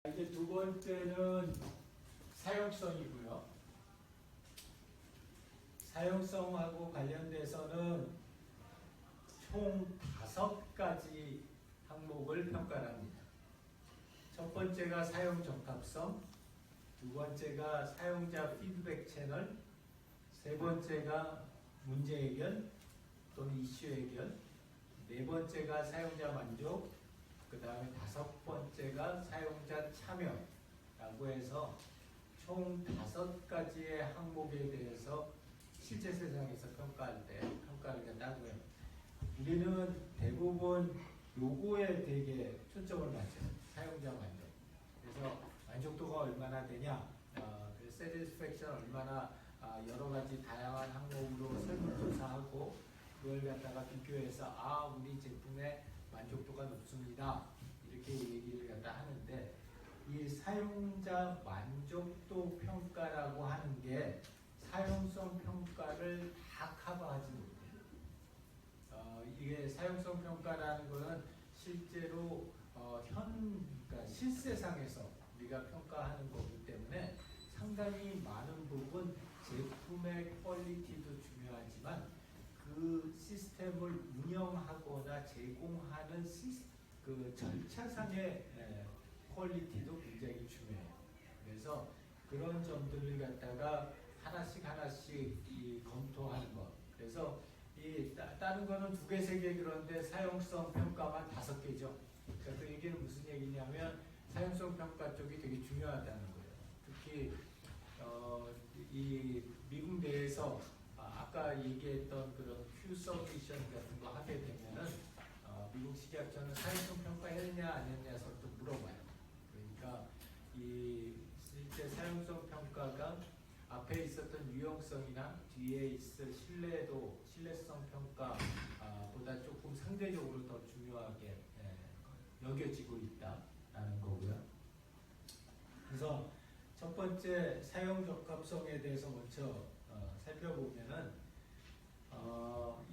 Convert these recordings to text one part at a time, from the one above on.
이제 두 번째는 사용성이고요. 사용성하고 관련돼서는 총 5가지 항목을 평가합니다. 첫 번째가 사용 적합성, 두 번째가 사용자 피드백 채널, 세 번째가 문제 해결 또는 이슈 해결, 네 번째가 사용자 만족, 그 다음에 다섯 번째가 사용자 참여라고 해서 총 5가지의 항목에 대해서 실제 세상에서 평가할 때 평가를 한다고요. 우리는 대부분 요거에 되게 초점을 맞춰요. 사용자 만족. 그래서 만족도가 얼마나 되냐, satisfaction 얼마나 여러 가지 다양한 항목으로 설문조사하고 그걸 갖다가 비교해서 우리 제품의 만족도가 높습니다. 이렇게 얘기를 갖다 하는데 이 사용자 만족도 평가라고 하는 게 사용성 평가를 다 커버하지 못해요. 이게 사용성 평가라는 것은 실제로 그러니까 실세상에서 우리가 평가하는 거기 때문에 상당히 많은 부분 제품의 퀄리티도 중요하지만 그 시스템을 운영하거나 제공하는 그 절차상의 퀄리티도 굉장히 중요해요. 그래서 그런 점들을 갖다가 하나씩 검토하는 것. 그래서 다른 거는 2개, 3개 그런데 사용성 평가만 5개죠. 그러니까 그 얘기는 무슨 얘기냐면 사용성 평가 쪽이 되게 중요하다는 거예요. 특히 이 미국 내에서 아까 얘기했던 그런 Q 서비션 같은 거 하게 되면은 미국 식약처는 사용성 평가 했냐 안 했냐서부터 물어봐요. 그러니까 이 실제 사용성 평가가 앞에 있었던 유용성이나 뒤에 있을 신뢰성 평가보다 조금 상대적으로 더 중요하게 여겨지고 있다라는 거고요. 그래서 첫 번째 사용 적합성에 대해서 먼저 살펴보면은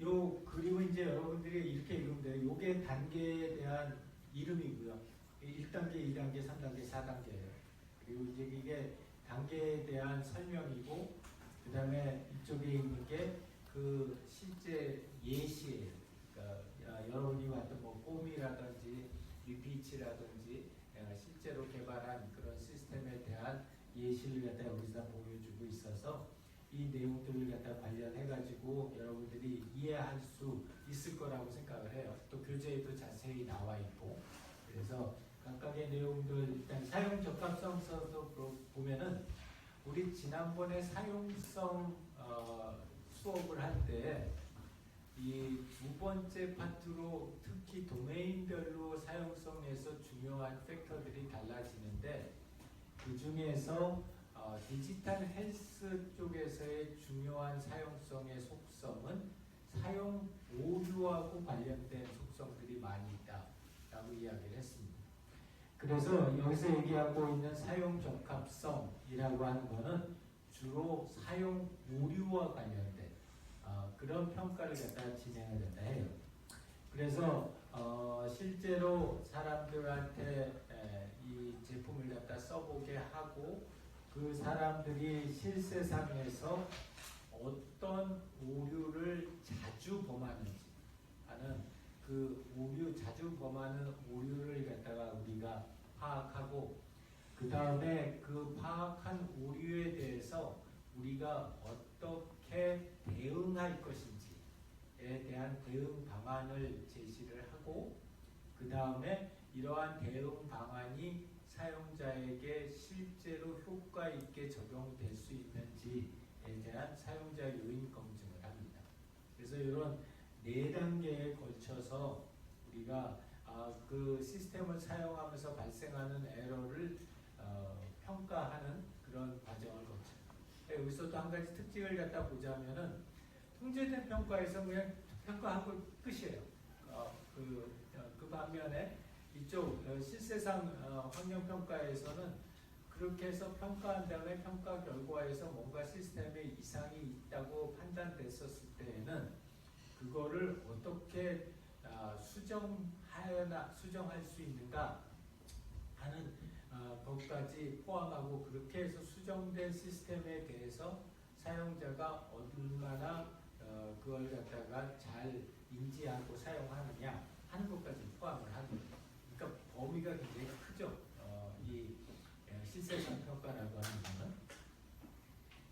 요 그림은 이제 여러분들이 이렇게 읽으면 돼요. 요게 단계에 대한 이름이고요. 1단계, 2단계, 3단계, 4단계예요. 그리고 이제 이게 단계에 대한 설명이고 그 다음에 이쪽에 있는 게 그 실제 예시예요. 그러니까 여러분이 봤던 꼼이라든지 리피치라든지 실제로 개발한 그런 시스템에 대한 예시를 갖다 여기서 보여주고 있어서 이 내용들을 갖다 관련해가지고 여러분들이 이해할 수 있을 거라고 생각을 해요. 또 교재에도 자세히 나와 있고. 그래서 각각의 내용들 일단 사용 적합성서도 보면은 우리 지난번에 사용성 수업을 할 때 이 2번째 파트로 특히 도메인별로 사용성에서 중요한 팩터들이 달라지는데 그 중에서 디지털 헬스 쪽에서의 중요한 사용성의 속성은 사용 오류하고 관련된 속성들이 많이 있다라고 이야기를 했습니다. 그래서 여기서 얘기하고 있는 사용 적합성이라고 하는 것은 주로 사용 오류와 관련된 그런 평가를 갖다 진행을 갖다 해요. 그래서 실제로 사람들한테 이 제품을 갖다 써보게 하고 그 사람들이 실세상에서 어떤 오류를 자주 범하는지 하는 그 자주 범하는 오류를 갖다가 우리가 파악하고 그 다음에 그 파악한 오류에 대해서 우리가 어떻게 대응할 것인지에 대한 대응 방안을 제시를 하고 그 다음에 이러한 대응 방안이 사용자에게 실제로 효과 있게 적용될 수 있는지에 대한 사용자 요인 검증을 합니다. 그래서 이런 4단계에 걸쳐서 우리가 그 시스템을 사용하면서 발생하는 에러를 평가하는 그런 과정을 거쳐요. 여기서도 한 가지 특징을 갖다 보자면은 통제된 평가에서 그냥 평가하고 끝이에요. 그 반면에 이쪽 실세상 환경평가에서는 그렇게 해서 평가한 다음에 평가 결과에서 뭔가 시스템에 이상이 있다고 판단됐었을 때에는 그거를 어떻게 수정할 수 있는가 하는 것까지 포함하고 그렇게 해서 수정된 시스템에 대해서 사용자가 얼마나 그걸 갖다가 잘 인지하고 사용하느냐 하는 것까지 포함을 하는 거예요. 그러니까 범위가 굉장히 크죠. 이 실세상 평가라고 하는 거는.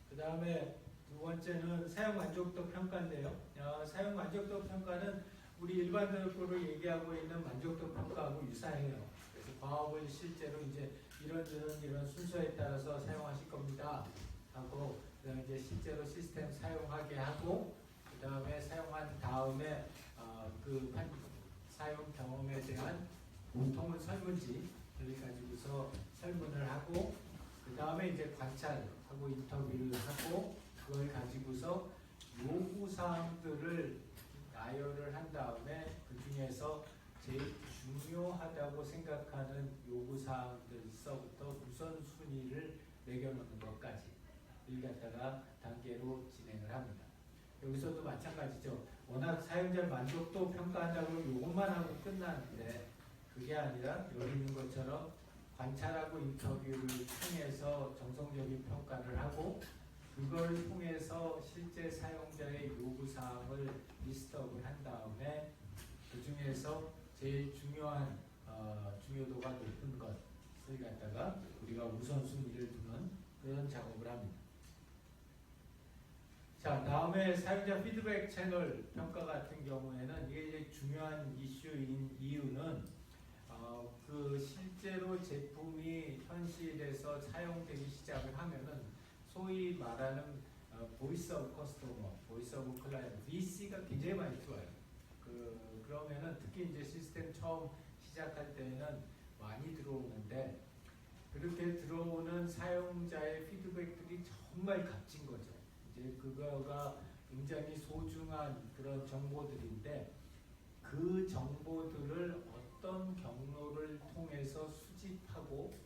그 다음에 두 번째는 사용 만족도 평가인데요. 사용 만족도 평가는 우리 일반적으로 얘기하고 있는 만족도 평가하고 유사해요. 그래서 과업을 실제로 이제 이런 순서에 따라서 사용하실 겁니다 하고, 그다음에 이제 실제로 시스템 사용하게 하고, 그다음에 사용한 다음에 그 사용 경험에 대한 보통은 설문지를 가지고서 설문을 하고, 그 다음에 이제 관찰하고 인터뷰를 하고, 그걸 가지고서 요구 사항들을 나열을 한 다음에 그 중에서 제일 중요하다고 생각하는 요구 사항들서부터 우선순위를 매겨놓는 것까지 을 갖다가 단계로 진행을 합니다. 여기서도 마찬가지죠. 워낙 사용자 만족도 평가한다고 요것만 하고 끝나는데 그게 아니라 여기 있는 것처럼 관찰하고 인터뷰를 통해서 정성적인 평가를 하고, 그걸 통해서 실제 사용자의 요구사항을 리스트업을 한 다음에 그 중에서 제일 중요한 중요도가 높은 것을 갖다가 우리가 우선순위를 두는 그런 작업을 합니다. 자, 다음에 사용자 피드백 채널 평가 같은 경우에는 이게 이제 중요한 이슈인 이유는 그 실제로 제품이 현실에서 사용되기 시작을 하면은 소위 말하는 보이스 오브 커스터머, 보이스 오브 클라이언트, VC가 굉장히 많이 들어와요. 그러면은 특히 이제 시스템 처음 시작할 때는 많이 들어오는데, 그렇게 들어오는 사용자의 피드백들이 정말 값진 거죠. 이제 그거가 굉장히 소중한 그런 정보들인데, 그 정보들을 어떤 경로를 통해서 수집하고,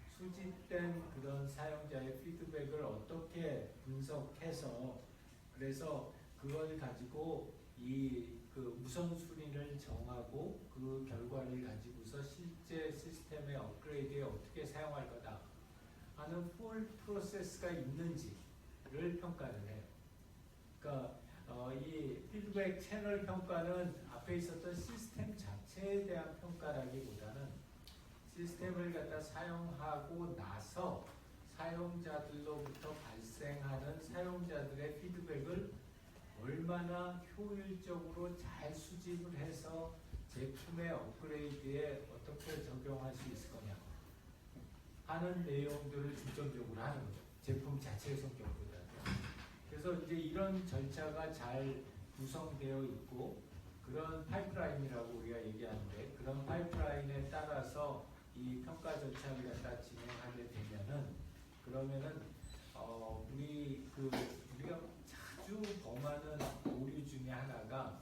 수집된 그런 사용자의 피드백을 어떻게 분석해서, 그래서 그걸 가지고 그 우선순위를 정하고 그 결과를 가지고서 실제 시스템의 업그레이드에 어떻게 사용할 거다 하는 풀 프로세스가 있는지를 평가를 해요. 그러니까 이 피드백 채널 평가는 앞에 있었던 시스템 자체에 대한 평가라기보다는 시스템을 갖다 사용하고 나서 사용자들로부터 발생하는 사용자들의 피드백을 얼마나 효율적으로 잘 수집을 해서 제품의 업그레이드에 어떻게 적용할 수 있을 거냐 하는 내용들을 중점적으로 하는 거죠. 제품 자체의 성격보다. 그래서 이제 이런 절차가 잘 구성되어 있고, 그런 파이프라인이라고 우리가 얘기하는데, 그런 파이프라인에 따라서 이 평가 절차를 갖다 진행하게 되면은, 그러면은 우리가 자주 범하는 오류 중에 하나가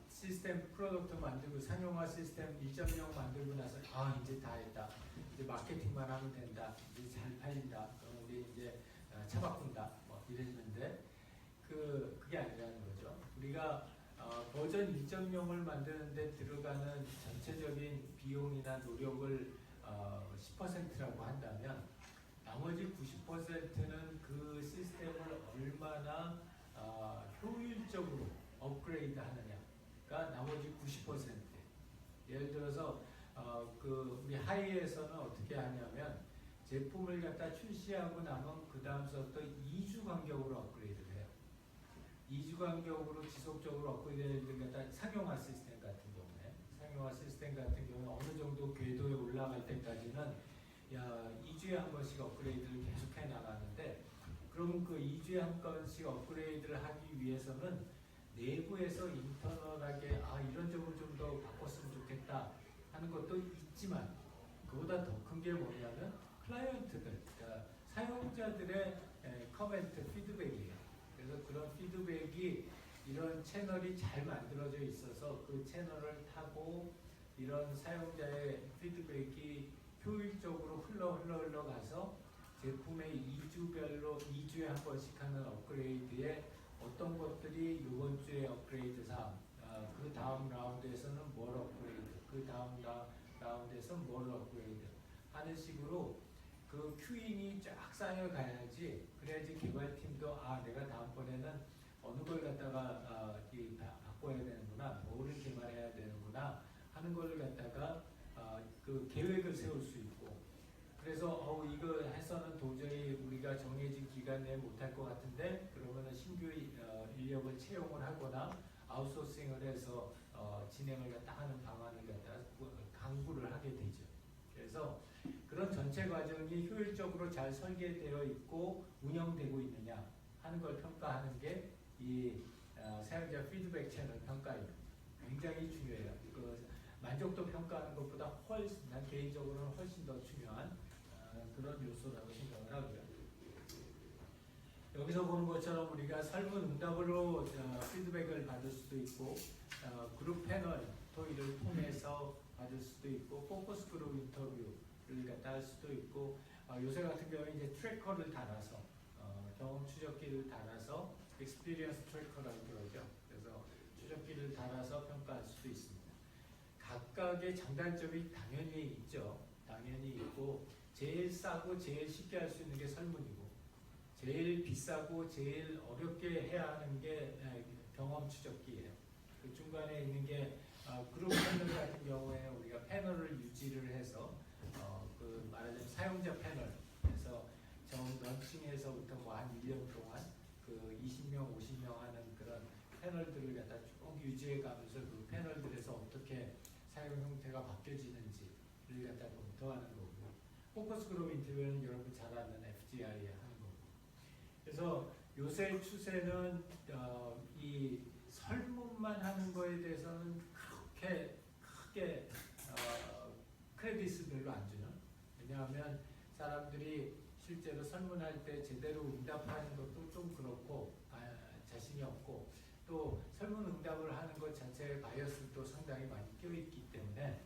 시스템 프로덕트 만들고 상용화 시스템 1.0 만들고 나서 이제 다 했다, 이제 마케팅만 하면 된다, 이제 잘 팔린다, 그럼 우리 이제 차 바꾼다 뭐 이랬는데 그게 아니라는 거죠. 우리가 버전 1.0을 만드는데 들어가는 전체적인 비용이나 노력을 10%라고 한다면, 나머지 90%는 그 시스템을 얼마나 효율적으로 업그레이드 하느냐가 나머지 90%. 예를 들어서 우리 하이에서는 어떻게 하냐면, 제품을 갖다 출시하고 나면 그 다음서부터 2주 간격으로 업그레이드를 해요. 2주 간격으로 지속적으로 업그레이드를 갖다 상용화 시스템 같은 경우는 어느 정도 궤도에 올라갈 때까지는 2주에 한 번씩 업그레이드를 계속해 나가는데, 그러면 그 2주에 한 번씩 업그레이드를 하기 위해서는 내부에서 인터널하게 이런 점을 좀 더 바꿨으면 좋겠다 하는 것도 있지만, 그보다 더 큰 게 뭐냐면 클라이언트들, 그러니까 사용자들의 커멘트, 피드백이에요. 그래서 그런 피드백이 이런 채널이 잘 만들어져 있어서 그 채널을 타고 이런 사용자의 피드백이 효율적으로 흘러가서 제품의 2주에 한 번씩 하는 업그레이드에 어떤 것들이 이번 주에 업그레이드 사항, 그 다음 라운드에서는 뭘 업그레이드, 그 다음 가운데서 뭘 업그레이드 하는 식으로 그 큐잉이 쫙 쌓여가야지, 그래야지 개발팀도 아 내가 다음번에는 어느 걸 갖다가 바꿔야 되는구나, 뭐를 개발해야 되는구나 하는 걸 갖다가 그 계획을 세울 수 있고, 그래서 이거 해서는 도저히 우리가 정해진 기간 내에 못할 것 같은데 그러면은 신규 인력을 채용을 하거나 아웃소싱을 해서 진행을 갖다 하는 방안을 갖다 강구를 하게 되죠. 그래서 그런 전체 과정이 효율적으로 잘 설계되어 있고 운영되고 있느냐 하는 걸 평가하는 게 이 사용자 피드백 채널 평가입니다. 굉장히 중요해요. 그 만족도 평가하는 것보다 훨씬, 난 개인적으로는 훨씬 더 중요한 그런 요소라고 생각을 하고요. 여기서 보는 것처럼 우리가 설문응답으로 피드백을 받을 수도 있고, 그룹 패널 토의를 통해서 받을 수도 있고, 포커스 그룹 인터뷰를 갖다 할 수도 있고, 요새 같은 경우에 이제 트래커를 달아서 경험 추적기를 달아서 익스피리언스 트래커라고 그러죠. 그래서 추적기를 달아서 평가할 수도 있습니다. 각각의 장단점이 당연히 있죠. 당연히 있고, 제일 싸고 제일 쉽게 할 수 있는 게 설문이고, 제일 비싸고 제일 어렵게 해야 하는 게 경험 추적기예요. 그 중간에 있는 게 그룹 패널 같은 경우에 우리가 패널을 유지를 해서 그 말하자면 사용자 패널에서 런칭에서부터 뭐 한 1년 동안 그 20명, 50명 하는 그런 패널들을 갖다 쭉 유지해 가면서 그 패널들에서 어떻게 사용 형태가 바뀌어지는지를 갖다 검토하는 거고요. 포커스 그룹 인터뷰는 여러분 잘 아는 FGI 하는 거고. 그래서 요새 추세는 이 설문만 하는 거에 대해서는 그렇게 크게 크레딧을 별로 안 주는. 왜냐하면 사람들이 실제로 설문할 때 제대로 응답하는 것도 좀 그렇고 자신이 없고, 또 설문 응답을 하는 것 자체에 바이어스도 상당히 많이 껴있기 때문에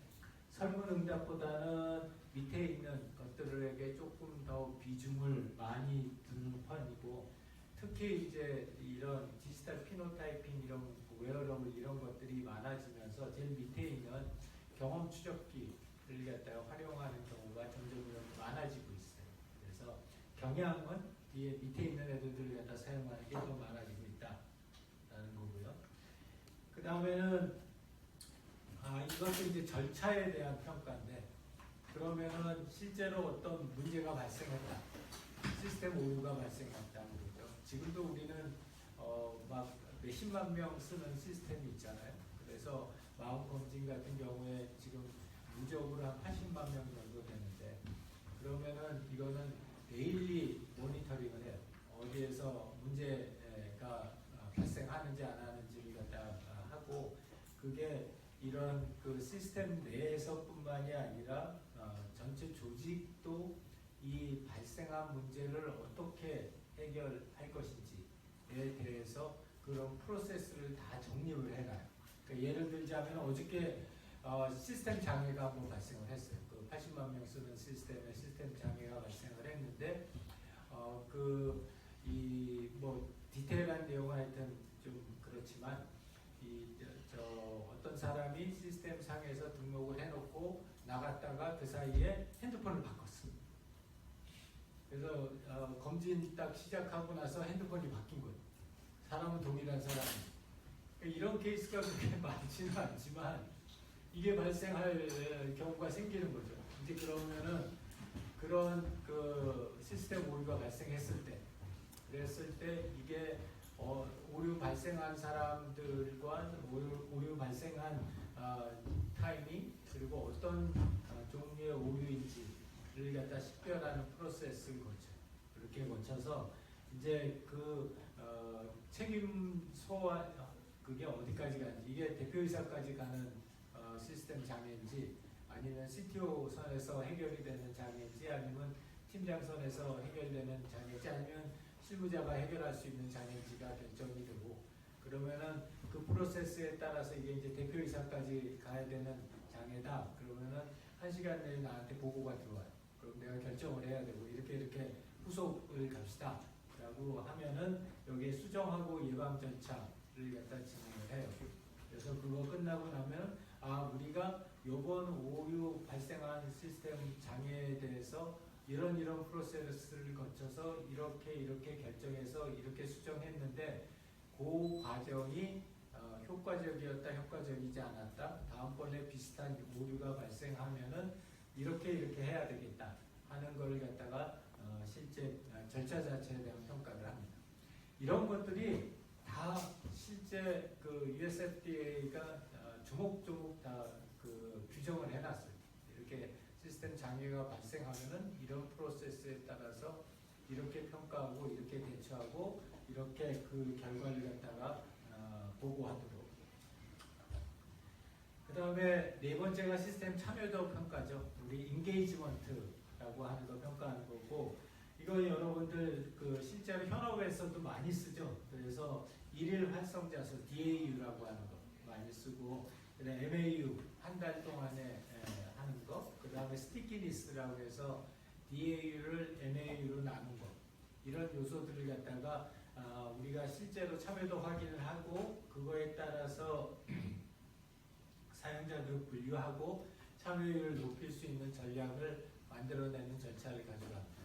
설문 응답보다는 밑에 있는 것들에게 조금 더 비중을 많이 두는 편이고, 특히 이제 이런 디지털 피노타이핑 이런 웨어러블 이런 것들이 많아지면서 제일 밑에 있는 경험 추적기를 갖다가 활용하는 경우가 점점 많아지고 있어요. 그래서 경향은 뒤에 밑에 있는 애들을 갖다 사용하는 게 더 많아지고 있다라는 거고요. 그 다음에는 이것도 이제 절차에 대한 평가인데, 그러면은 실제로 어떤 문제가 발생했다, 시스템 오류가 발생했다는 거죠. 지금도 우리는 막 몇십만 명 쓰는 시스템이 있잖아요. 그래서 마음 검진 같은 경우에 지금 누적으로 한 80만 명 정도 되는데, 그러면은 이거는 데일리 모니터링을 해요. 어디에서 문제가 발생하는지 안 하는지를 갖다 하고, 그게 이런 그 시스템 내에서뿐만이 아니라 전체 조직도 이 발생한 문제를 어떻게 해결할 것인지에 대해서 그런 프로세스를 다 정립을 해놔요. 그러니까 예를 들자면 어저께 시스템 장애가 한번 발생을 했어요. 그 80만 명 쓰는 시스템에 시스템 장애가 발생을 했는데 뭐 디테일한 내용은 하여튼 좀 그렇지만 어떤 사람이 시스템 상에서 등록을 해놓고 나갔다가 그 사이에 핸드폰을 바꿨어. 그래서 검진 딱 시작하고 나서 핸드폰이 바뀐 거예요. 사람은 동일한 사람이. 그러니까 이런 케이스가 그렇게 많지는 않지만 이게 발생할 경우가 생기는 거죠. 이제 그러면은 그런 그 시스템 오류가 발생했을 때, 그랬을 때 이게 오류 발생한 사람들과 오류 발생한 타이밍, 그리고 어떤 종류의 오류인지를 갖다 식별하는 프로세스를 거쳐. 그렇게 거쳐서 이제 그 책임 소환, 그게 어디까지 가는지, 이게 대표이사까지 가는 시스템 장애인지, 아니면 CTO 선에서 해결이 되는 장애인지, 아니면 팀장 선에서 해결되는 장애인지, 아니면 실무자가 해결할 수 있는 장애인지가 결정이 되고, 그러면은 그 프로세스에 따라서 이게 이제 대표이사까지 가야 되는 장애다. 그러면은 1시간 내에 나한테 보고가 들어와요. 그럼 내가 결정을 해야 되고, 이렇게 후속을 갑시다 라고 하면은 여기에 수정하고 예방 절차를 갖다 진행을 해요. 그래서 그거 끝나고 나면 우리가 요번 오류 발생한 시스템 장애에 대해서 이런 프로세스를 거쳐서 이렇게 결정해서 이렇게 수정했는데 그 과정이 효과적이었다, 효과적이지 않았다. 다음번에 비슷한 오류가 발생하면은 이렇게 해야 되겠다 하는 걸 갖다가 실제 절차 자체에 대한 평가를 합니다. 이런 것들이 다 실제 그 USFDA가 조목조목 다 그 규정을 해놨어요. 이렇게 시스템 장애가 발생하면은 이런 프로세스에 따라서 이렇게 평가하고 이렇게 대처하고 이렇게 그 결과를 갖다가 보고하도록. 그 다음에 네 번째가 시스템 참여도 평가죠. 우리 인게이지먼트라고 하는 거 평가하는 거고, 이거 여러분들 그 실제로 현업에서도 많이 쓰죠. 그래서 일일 활성자수 DAU라고 하는 거 많이 쓰고, 그다음에 MAU 한 달 동안에 하는 거, 그 다음에 스티키니스라고 해서 DAU를 MAU로 나눈 거, 이런 요소들을 갖다가 우리가 실제로 참여도 확인을 하고 그거에 따라서 사용자들을 분류하고 참여율을 높일 수 있는 전략을 만들어내는 절차를 가져갑니다.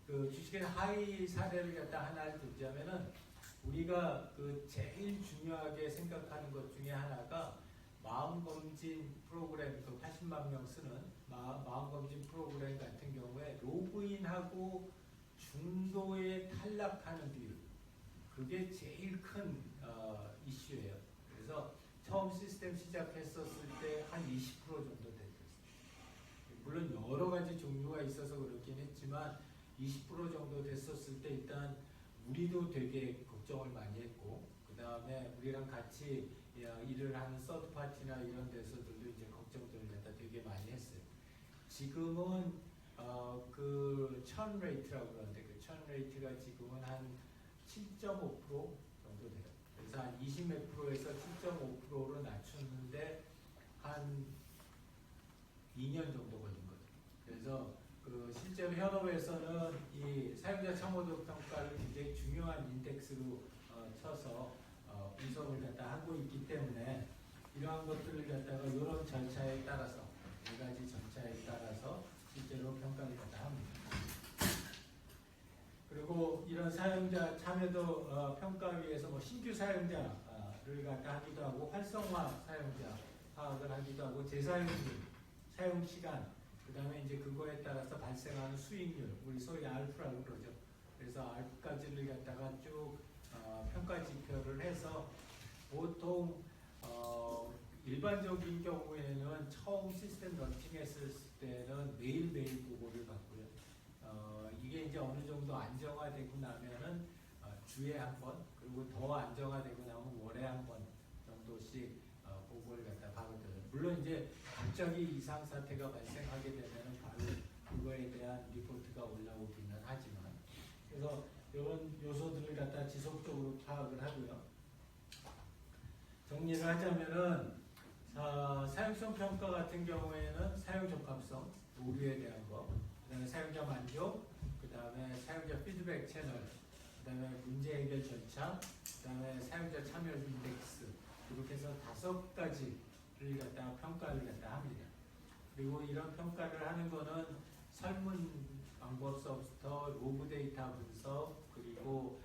그 주식의 하위 사례를 갖다 하나를 들자면은 우리가 그 제일 중요하게 생각하는 것 중에 하나가 마음검진 프로그램, 그 80만 명 쓰는 마음검진 프로그램 같은 경우에 로그인하고 중도에 탈락하는 비율, 그게 제일 큰 이슈예요. 그래서 처음 시스템 시작했었을 때 한 20% 정도 됐었어요. 물론 여러 가지 종류가 있어서 그렇긴 했지만 20% 정도 됐었을 때 일단 우리도 되게 걱정을 많이 했고, 그 다음에 우리랑 같이 일을 하는 서드파티나 이런 데서들도 이제 걱정들을 갖다 되게 많이 했어요. 지금은 그 천 레이트라고 그러는데 그 천 레이트가 지금은 한 7.5% 정도 돼요. 그래서 한 20몇 프로에서 7.5%로 낮췄는데 한 2년 정도 걸린 거죠. 그래서 그 실제로 현업에서는 이 사용자 참여도 평가를 굉장히 중요한 인덱스로 쳐서 분석을 갖다 하고 있기 때문에 이러한 것들을 갖다가 이런 절차에 따라서 네 가지 절차에 따라서 실제로 평가를 갖다 합니다. 그리고 이런 사용자 참여도 평가위에서 뭐 신규 사용자를 갖다 하기도 하고 활성화 사용자 파악을 하기도 하고 재사용률, 사용 시간, 그 다음에 이제 그거에 따라서 발생하는 수익률, 우리 소위 알프라고 그러죠. 그래서 알프까지를 갖다가 쭉 평가 지표를 해서 보통 일반적인 경우에는 처음 시스템 런칭했을 때는 매일매일 보고를 받고요. 이게 이제 어느 정도 안정화되고 나면은 주에 한 번, 그리고 더 안정화되고 나면 월에 한 번 정도씩 보고를 갖다 받거든요. 물론 이제 갑자기 이상 사태가 발생하게 되면은 바로 그거에 대한 리포트가 올라오기는 하지만, 그래서 이런 요소들을 갖다 지속적으로 파악을 하고요. 정리를 하자면은 사용성 평가 같은 경우에는 사용 적합성, 오류에 대한 거, 그다음에 사용자 만족, 그다음에 사용자 피드백 채널, 그다음에 문제 해결 절차, 그다음에 사용자 참여 인덱스, 이렇게 해서 5가지를 갖다가 평가를 갖다 합니다. 그리고 이런 평가를 하는 거는 설문 방법서부터 로그 데이터 분석, 그리고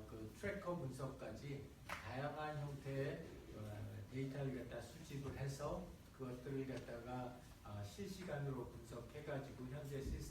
그 트래커 분석까지 다양한 형태의 데이터를 갖다 수집을 해서 그것들을 갖다가 실시간으로 분석해가지고 현재 시스템